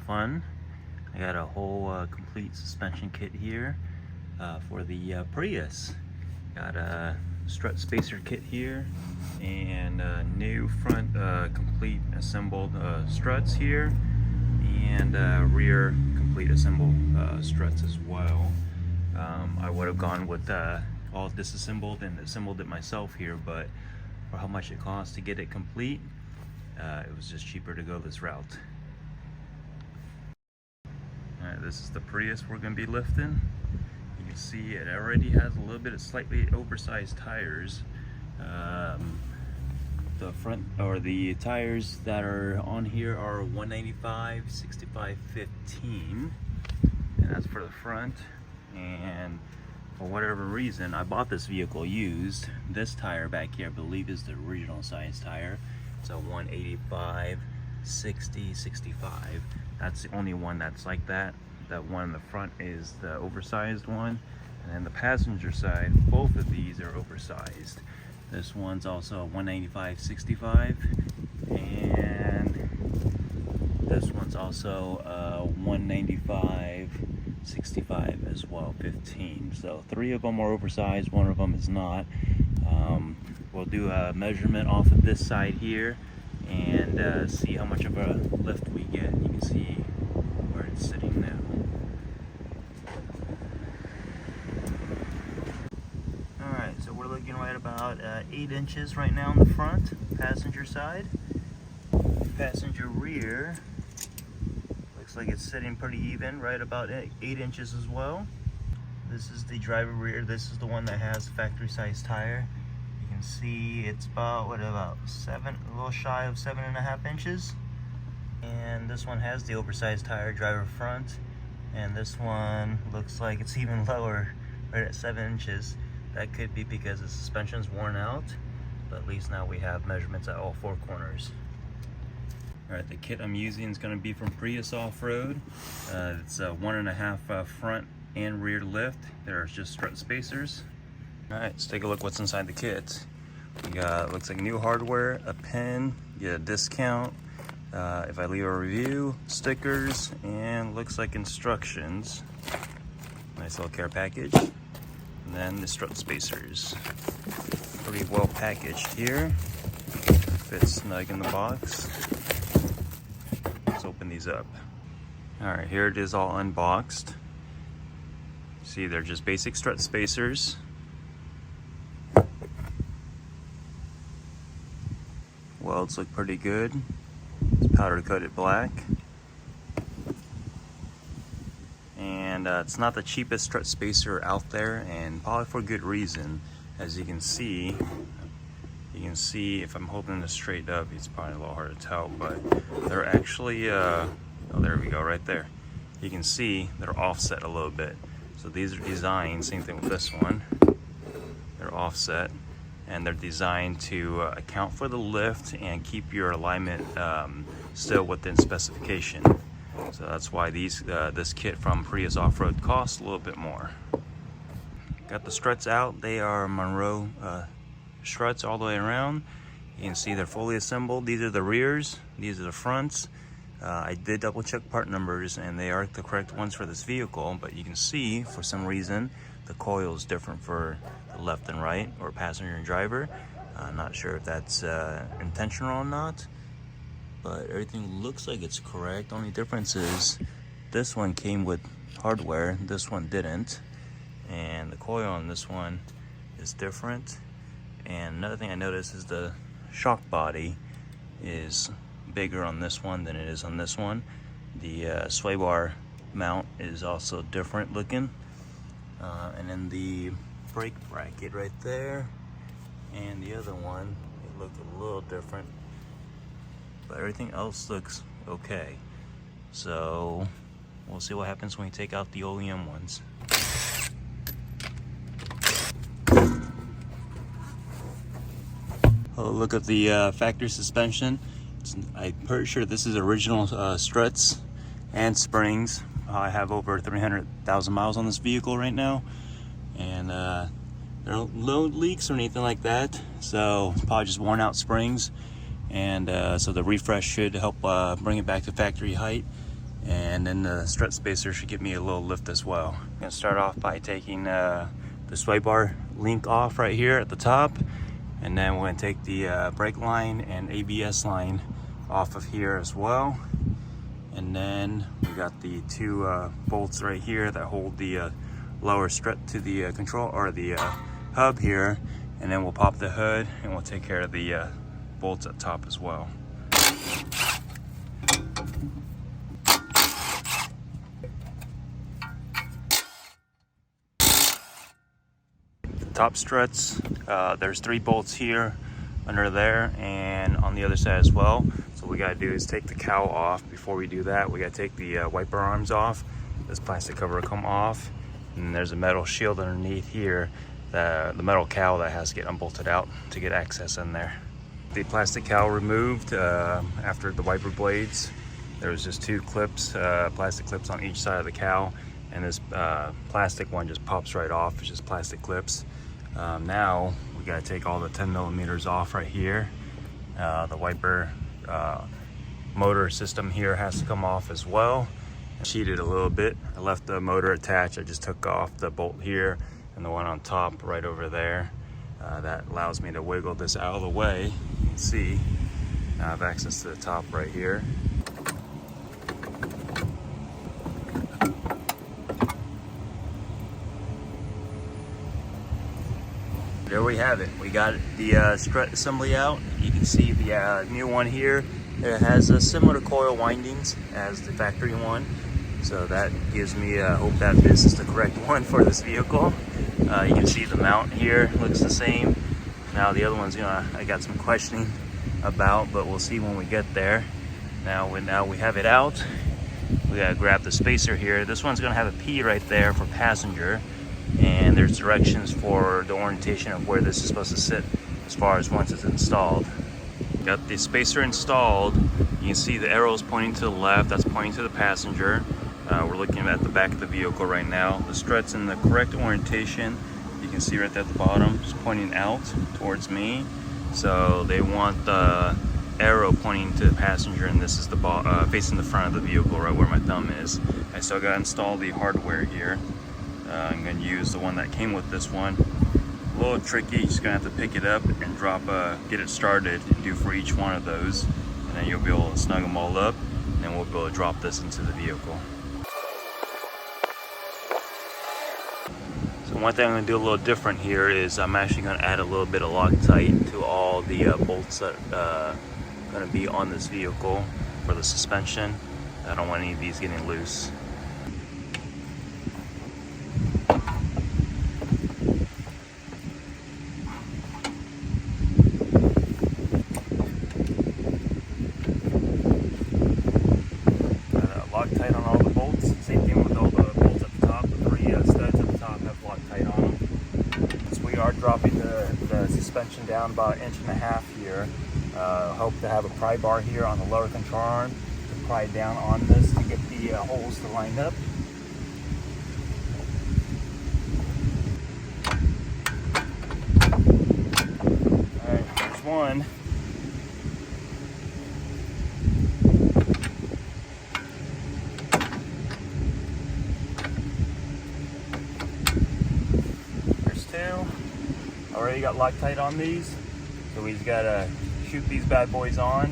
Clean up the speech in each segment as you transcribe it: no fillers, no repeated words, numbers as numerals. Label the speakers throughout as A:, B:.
A: fun. I got a whole complete suspension kit here for the Prius. Got a strut spacer kit here and new front complete assembled struts here, and rear complete assembled struts as well. I would have gone with all disassembled and assembled it myself here, but for how much it costs to get it complete, it was just cheaper to go this route. Alright, this is the Prius we're going to be lifting. You can see it already has a little bit of slightly oversized tires. The front, or the tires that are on here, are 195 65 15, and that's for the front. And for whatever reason, I bought this vehicle used. This tire back here, I believe, is the original size tire. It's a 185 60 65. That's the only one that's like that. That one in the front is the oversized one, and then the passenger side, both of these are oversized. This one's also a 195 65, and this one's also a 195 65 as well, 15. So 3 of them are oversized, 1 of them is not. We'll do a measurement off of this side here and see how much of a lift we get. You can see where it's sitting now. Alright, so we're looking right about 8 inches right now on the front, passenger side. Passenger rear, looks like it's sitting pretty even, right about 8 inches as well. This is the driver rear. This is the one that has factory size tire. You can see it's about, about 7, a little shy of 7.5 inches. And this one has the oversized tire, driver front. And this one looks like it's even lower, right at 7 inches. That could be because the suspension's worn out, but at least now we have measurements at all 4 corners. Alright, the kit I'm using is going to be from Prius OffRoad. It's a 1.5 front and rear lift. There's just strut spacers. Alright, let's take a look what's inside the kit. We got, looks like new hardware, a pen, get a discount if I leave a review, stickers, and looks like instructions. Nice little care package. And then the strut spacers. Pretty well packaged here. Fits snug in the box. Let's open these up. Alright, here it is all unboxed. See, they're just basic strut spacers. Welds look pretty good. It's powder coated black. And it's not the cheapest strut spacer out there, and probably for good reason. As you can see if I'm holding this straight up, it's probably a little hard to tell, but they're actually, oh, there we go, right there. You can see they're offset a little bit. So these are designed, same thing with this one. They're offset, and they're designed to account for the lift and keep your alignment still within specification. So that's why these this kit from Prius OffRoad costs a little bit more. Got the struts out. They are Monroe struts all the way around. You can see they're fully assembled. These are the rears, these are the fronts. I did double check part numbers, and they are the correct ones for this vehicle, but you can see for some reason the coil is different for the left and right, or passenger and driver. I'm not sure if that's intentional or not, but everything looks like it's correct. Only difference is this one came with hardware, this one didn't, and the coil on this one is different. And another thing I noticed is the shock body is bigger on this one than it is on this one. The sway bar mount is also different looking, and then the brake bracket right there and the other one, it looked a little different, but everything else looks okay. So we'll see what happens when we take out the OEM ones. Oh, look at the factory suspension. I'm pretty sure this is original struts and springs. I have over 300,000 miles on this vehicle right now, and there are no leaks or anything like that, so it's probably just worn out springs. And so the refresh should help bring it back to factory height. and then the strut spacer should give me a little lift as well. I'm gonna start off by taking the sway bar link off right here at the top, and then we're gonna take the brake line and ABS line off of here as well. And then we got the two bolts right here that hold the lower strut to the control or the hub here, and then we'll pop the hood and we'll take care of the bolts at top as well. The top struts, there's 3 bolts here, under there, and on the other side as well. So what we gotta do is take the cowl off. Before we do that, we gotta take the wiper arms off. This plastic cover will come off, and there's a metal shield underneath here, the metal cowl that has to get unbolted out to get access in there. The plastic cowl removed after the wiper blades. There was just 2 clips, plastic clips on each side of the cowl, and this plastic one just pops right off. It's just plastic clips. Now we gotta take all the 10 millimeters off right here. The wiper motor system here has to come off as well. I cheated a little bit. I left the motor attached. I just took off the bolt here and the one on top right over there. That allows me to wiggle this out of the way. You can see I have access to the top right here. There we have it. We got the strut assembly out. You can see the new one here. It has similar coil windings as the factory one. So that gives me hope that this is the correct one for this vehicle. You can see the mount here looks the same. Now the other one's I got some questioning about, but we'll see when we get there. Now we have it out. We gotta grab the spacer here. This one's gonna have a P right there for passenger, and there's directions for the orientation of where this is supposed to sit as far as once it's installed. Got the spacer installed. You can see the arrows pointing to the left. That's pointing to the passenger. We're looking at the back of the vehicle right now. The strut's in the correct orientation. You can see right there at the bottom, it's pointing out towards me. So they want the arrow pointing to the passenger, and this is the facing the front of the vehicle, right where my thumb is. I still got to install the hardware here. I'm going to use the one that came with this one. A little tricky, just going to have to pick it up and drop, get it started and do for each one of those. And then you'll be able to snug them all up, and then we'll be able to drop this into the vehicle. So one thing I'm going to do a little different here is I'm actually going to add a little bit of Loctite to all the bolts that are going to be on this vehicle for the suspension. I don't want any of these getting loose. Loctite on all the bolts. Same thing with all the bolts at the top. The 3 studs at the top have Loctite on them. So we are dropping the suspension down about 1.5 inches here. Hope to have a pry bar here on the lower control arm to pry down on this to get the holes to line up. Alright, there's one. Already got Loctite on these, so we just gotta shoot these bad boys on.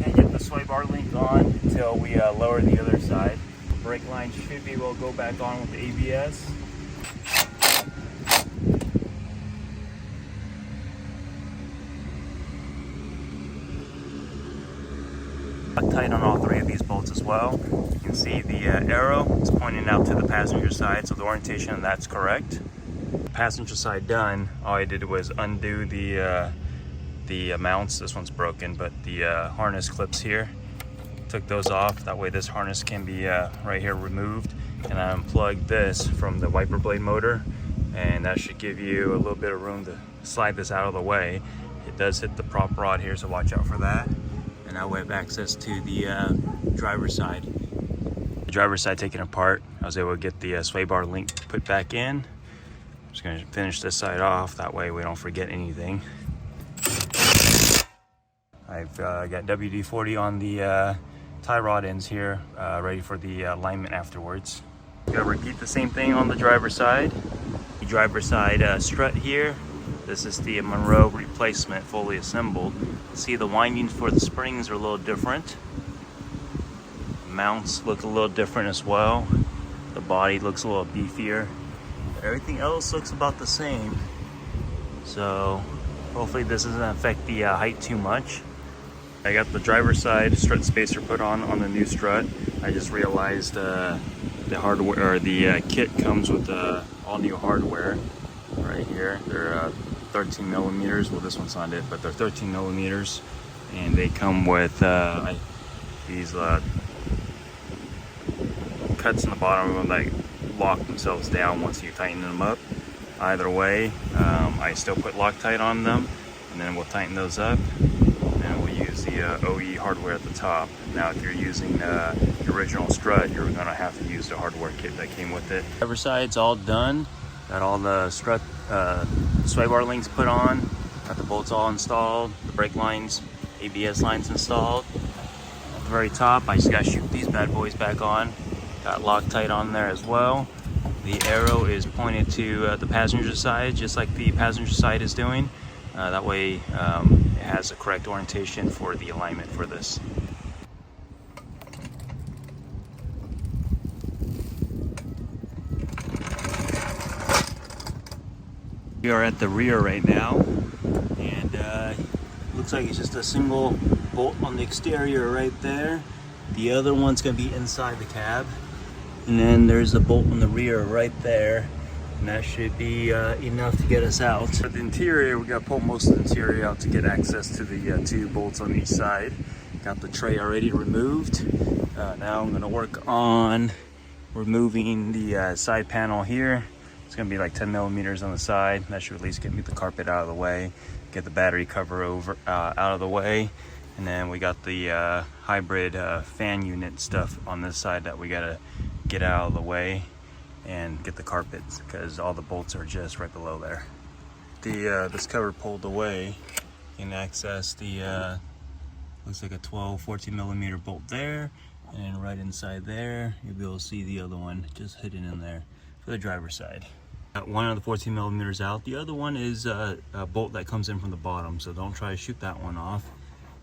A: Can't get the sway bar link on until we lower the other side. The brake line should be able to go back on with the ABS. Loctite on all 3 of these bolts as well. You can see the arrow is pointing out to the passenger side, so the orientation, that's correct. Passenger side done. All I did was undo the mounts. This one's broken, but the harness clips here, took those off. That way this harness can be right here removed, and I unplugged this from the wiper blade motor, and that should give you a little bit of room to slide this out of the way. It does hit the prop rod here, so watch out for that. And now we have access to the driver's side. The driver's side taken apart, I was able to get the sway bar link put back in. I'm just going to finish this side off, that way we don't forget anything. I've got WD-40 on the tie rod ends here, ready for the alignment afterwards. Gonna repeat the same thing on the driver's side. The driver's side strut here. This is the Monroe replacement, fully assembled. See, the windings for the springs are a little different. Mounts look a little different as well. The body looks a little beefier. Everything else looks about the same. So hopefully this doesn't affect the height too much. I got the driver's side strut spacer put on the new strut. I just realized the hardware, or the kit comes with all new hardware right here. They're 13 millimeters. Well, this one's not it, but they're 13 millimeters, and they come with these cuts in the bottom of them that lock themselves down once you tighten them up. Either way, I still put Loctite on them, and then we'll tighten those up, and we'll use the OE hardware at the top. Now, if you're using the original strut, you're gonna have to use the hardware kit that came with it. Driver side's all done. Got all the strut sway bar links put on. Got the bolts all installed. The brake lines, ABS lines installed. At the very top, I just gotta shoot these bad boys back on. Got Loctite on there as well. The arrow is pointed to the passenger side, just like the passenger side is doing. That way it has the correct orientation for the alignment for this. We are at the rear right now, and looks like it's just a single bolt on the exterior right there. The other one's gonna be inside the cab. And then there's a bolt on the rear right there, and that should be enough to get us out. For the interior, we gotta pull most of the interior out to get access to the two bolts on each side. Got the tray already removed. Now I'm gonna work on removing the side panel here. It's gonna be like 10 millimeters on the side. That should at least get me the carpet out of the way, get the battery cover out of the way. And then we got the hybrid fan unit stuff on this side that we gotta get out of the way and get the carpets, because all the bolts are just right below there. This cover pulled away, you can access the looks like a 14 millimeter bolt there, and right inside there you'll be able to see the other one just hidden in there for the driver's side. Got one of the 14 millimeters out. The other one is a bolt that comes in from the bottom, so don't try to shoot that one off.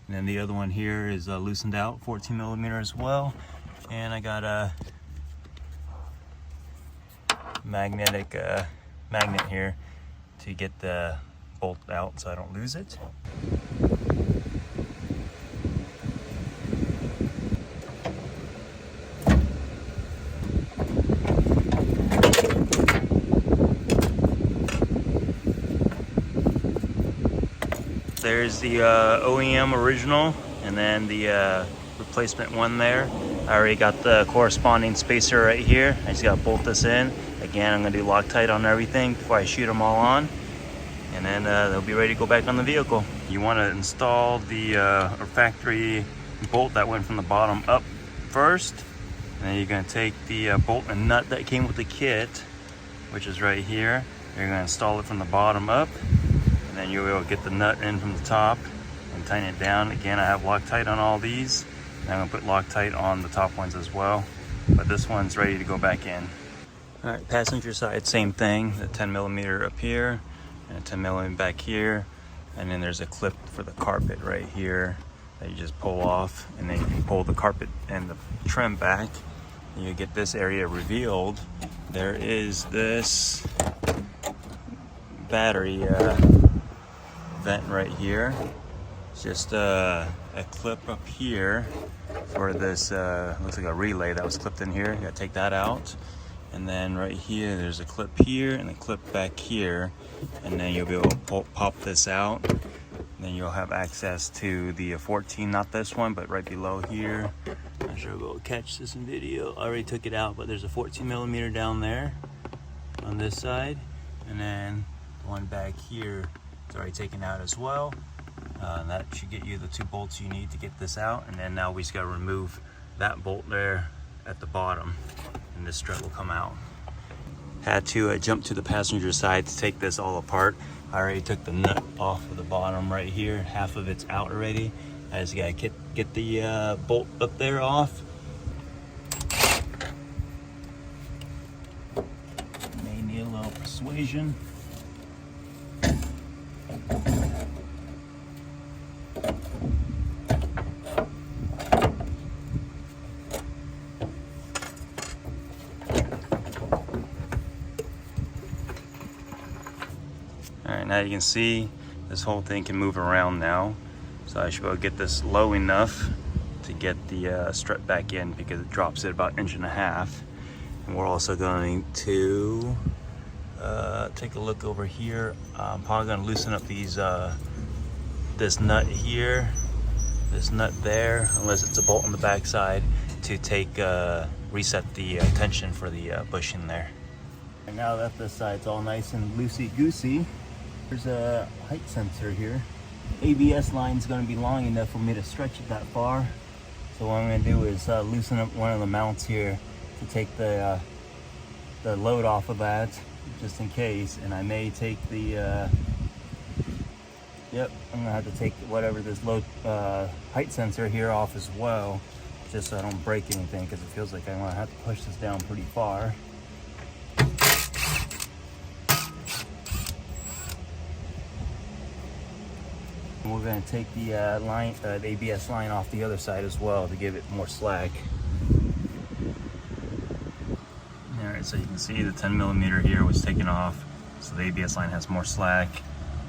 A: And then the other one here is loosened out, 14 millimeter as well. And I got a magnet here to get the bolt out so I don't lose it. There's the OEM original, and then the replacement one there. I already got the corresponding spacer right here. I just gotta bolt this in. Again, I'm gonna do Loctite on everything before I shoot them all on, and then they'll be ready to go back on the vehicle. You wanna install the factory bolt that went from the bottom up first, and then you're gonna take the bolt and nut that came with the kit, which is right here. You're gonna install it from the bottom up, and then you'll be able to get the nut in from the top and tighten it down. Again, I have Loctite on all these, and I'm gonna put Loctite on the top ones as well, but this one's ready to go back in. All right, passenger side, same thing, the 10 millimeter up here and a 10 millimeter back here, and then there's a clip for the carpet right here that you just pull off, and then you can pull the carpet and the trim back, and you get this area revealed. There is this battery vent right here. It's just a clip up here for this, looks like a relay that was clipped in here. You gotta take that out. And then right here, there's a clip here and a clip back here. And then you'll be able to pop this out. And then you'll have access to the 14, not this one, but right below here. I'm not sure we'll catch this in video. I already took it out, but there's a 14 millimeter down there on this side. And then one back here is already taken out as well. That should get you the two bolts you need to get this out. And then now we just gotta remove that bolt there at the bottom, and this strut will come out. Had to jump to the passenger side to take this all apart. I already took the nut off of the bottom right here. Half of it's out already. I just gotta get the bolt up there off. May need a little persuasion. Alright, now you can see this whole thing can move around now. So I should be able to get this low enough to get the strut back in, because it drops it about 1.5 inches. And we're also going to take a look over here. I'm probably going to loosen up these this nut here, this nut there, unless it's a bolt on the back side, to take reset the tension for the bushing there. And now that this side's all nice and loosey-goosey, there's a height sensor here. ABS line is going to be long enough for me to stretch it that far. So what I'm going to do is loosen up one of the mounts here to take the load off of that, just in case. And I may take the yep, I'm gonna have to take whatever this load height sensor here off as well, just so I don't break anything, because it feels like I'm gonna have to push this down pretty far. And we're going to take the the ABS line off the other side as well to give it more slack. Alright, so you can see the 10mm here was taken off, so the ABS line has more slack.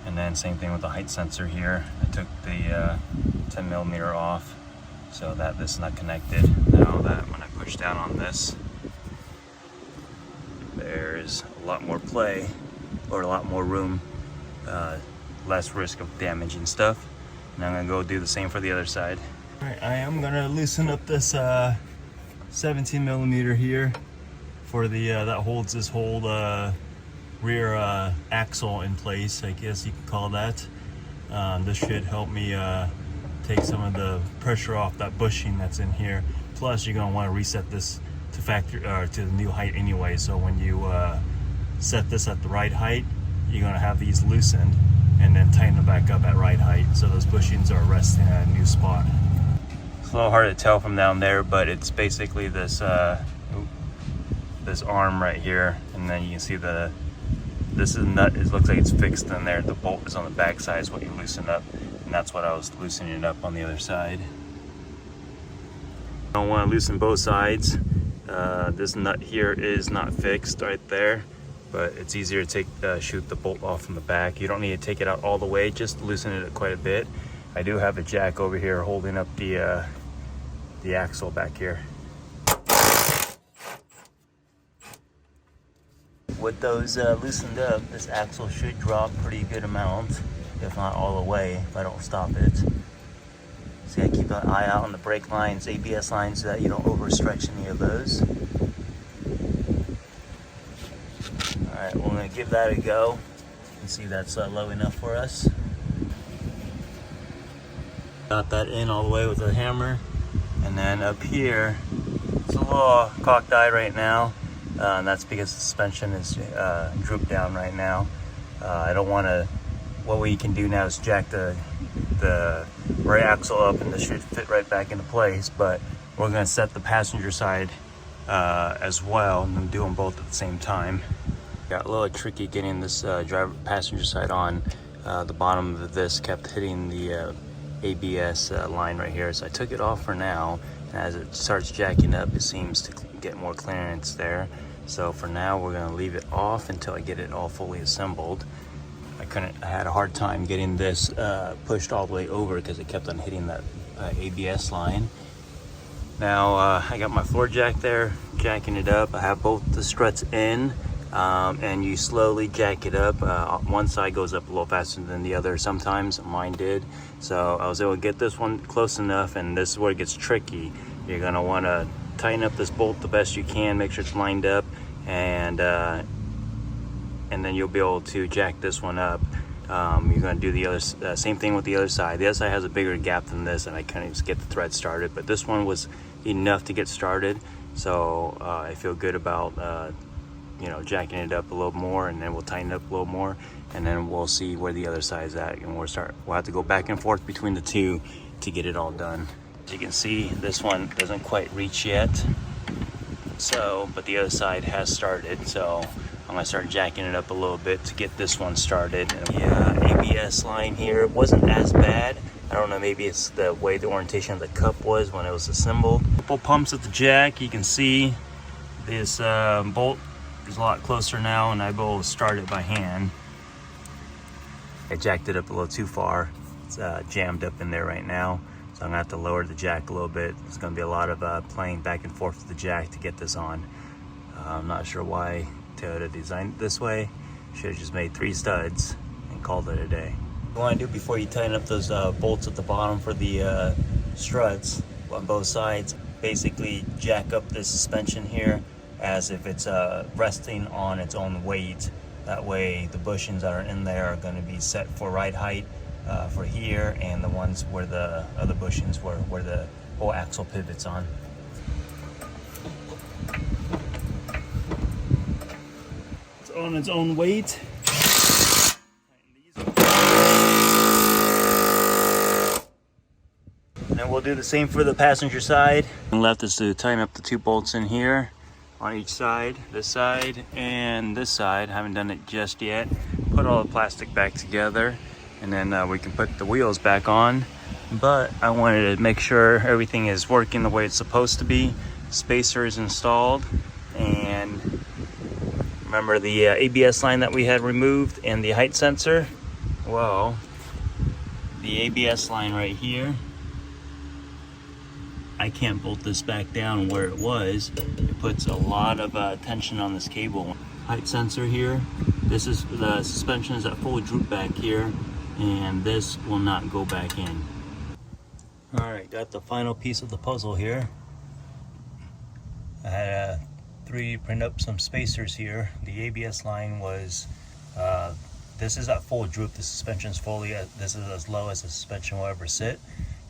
A: And then same thing with the height sensor here. I took the 10mm off so that this is not connected. Now that when I push down on this, there's a lot more play, or a lot more room. Less risk of damaging stuff. And I'm gonna go do the same for the other side. All right, I am gonna loosen up this 17mm here for the that holds this whole rear axle in place, I guess you could call that. This should help me take some of the pressure off that bushing that's in here. Plus, you're gonna want to reset this to factory to the new height anyway. So when you set this at the right height, you're gonna have these loosened, and then tighten them back up at right height, so those bushings are resting at a new spot. It's a little hard to tell from down there, but it's basically this this arm right here, and then you can see this is nut. It looks like it's fixed in there. The bolt is on the back side, is what you loosen up, and that's what I was loosening up on the other side. I don't want to loosen both sides. This nut here is not fixed right there, but it's easier to shoot the bolt off from the back. You don't need to take it out all the way, just loosen it quite a bit. I do have a jack over here holding up the axle back here. With those loosened up, this axle should drop pretty good amount, if not all the way, if I don't stop it. So I keep an eye out on the brake lines, ABS lines, so that you don't overstretch any of those. Alright, we're going to give that a go. You can see that's low enough for us. Got that in all the way with a hammer. And then up here, it's a little cocked eye right now. And that's because the suspension is drooped down right now. I don't want to, what we can do now is jack the rear axle up, and this should fit right back into place. But we're going to set the passenger side as well, and do them both at the same time. Got a little tricky getting this passenger side on. The bottom of this kept hitting the ABS line right here, so I took it off for now. And as it starts jacking up, it seems to get more clearance there. So for now, we're going to leave it off until I get it all fully assembled. I had a hard time getting this pushed all the way over because it kept on hitting that ABS line. Now I got my floor jack there, jacking it up. I have both the struts in. And you slowly jack it up. One side goes up a little faster than the other. Sometimes mine did. So I was able to get this one close enough, and this is where it gets tricky. You're going to want to tighten up this bolt the best you can, make sure it's lined up, and then you'll be able to jack this one up. You're going to do the other same thing with the other side. The other side has a bigger gap than this, and I couldn't just get the thread started, but this one was enough to get started. So I feel good about you know, jacking it up a little more, and then we'll tighten it up a little more, and then we'll see where the other side is at, and we'll have to go back and forth between the two to get it all done. As you can see, this one doesn't quite reach yet. So, but the other side has started. So I'm gonna start jacking it up a little bit to get this one started. Yeah, ABS line here wasn't as bad. I don't know, maybe it's the way the orientation of the cup was when it was assembled. Couple pumps at the jack. You can see this bolt is a lot closer now, and I'm able to start it by hand. I jacked it up a little too far. It's jammed up in there right now, so I'm gonna have to lower the jack a little bit. There's gonna be a lot of playing back and forth with the jack to get this on. I'm not sure why Toyota designed it this way. Should have just made 3 studs and called it a day. What you want to do before you tighten up those bolts at the bottom for the struts on both sides, basically jack up the suspension here as if it's resting on its own weight. That way the bushings that are in there are going to be set for ride height for here, and the ones where the other bushings were where the whole axle pivots on. It's on its own weight. And we'll do the same for the passenger side. And left is to tighten up the 2 bolts in here on each side, this side and this side. Haven't done it just yet. Put all the plastic back together, and then we can put the wheels back on. But I wanted to make sure everything is working the way it's supposed to be. Spacer is installed, and remember the ABS line that we had removed and the height sensor? Well, the ABS line right here, I can't bolt this back down where it was. It puts a lot of tension on this cable. Height sensor here. This is the suspension is at full droop back here, and this will not go back in. All right, got the final piece of the puzzle here. I had 3D print up some spacers here. The ABS line was, this is at full droop. The suspension is fully, this is as low as the suspension will ever sit.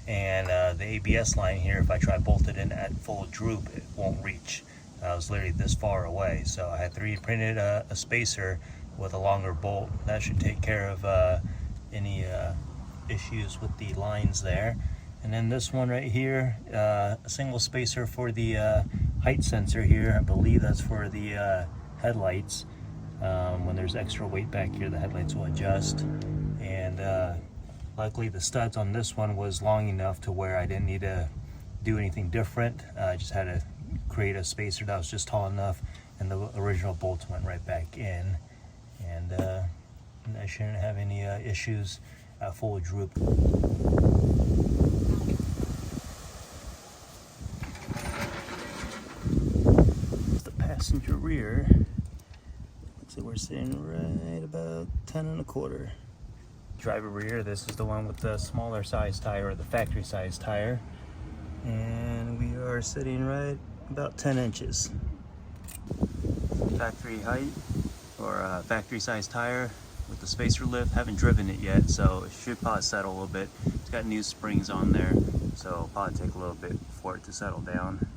A: And the ABS line here, if I try to bolt it in at full droop, it won't reach. I was literally this far away, so I had 3D printed a spacer with a longer bolt. That should take care of any issues with the lines there. And then this one right here, a single spacer for the height sensor here. I believe that's for the headlights. When there's extra weight back here, the headlights will adjust. And luckily the studs on this one was long enough to where I didn't need to do anything different. I just had to create a spacer that was just tall enough, and the original bolts went right back in. And I shouldn't have any issues at full droop. It's the passenger rear. Looks like we're sitting right about 10 1/4. Driver rear, this is the one with the smaller size tire, or the factory size tire, and we are sitting right about 10 inches. Factory height, or factory size tire with the spacer lift. Haven't driven it yet, so it should probably settle a little bit. It's got new springs on there, so it'll probably take a little bit for it to settle down.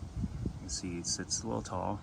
A: You can see it sits a little tall.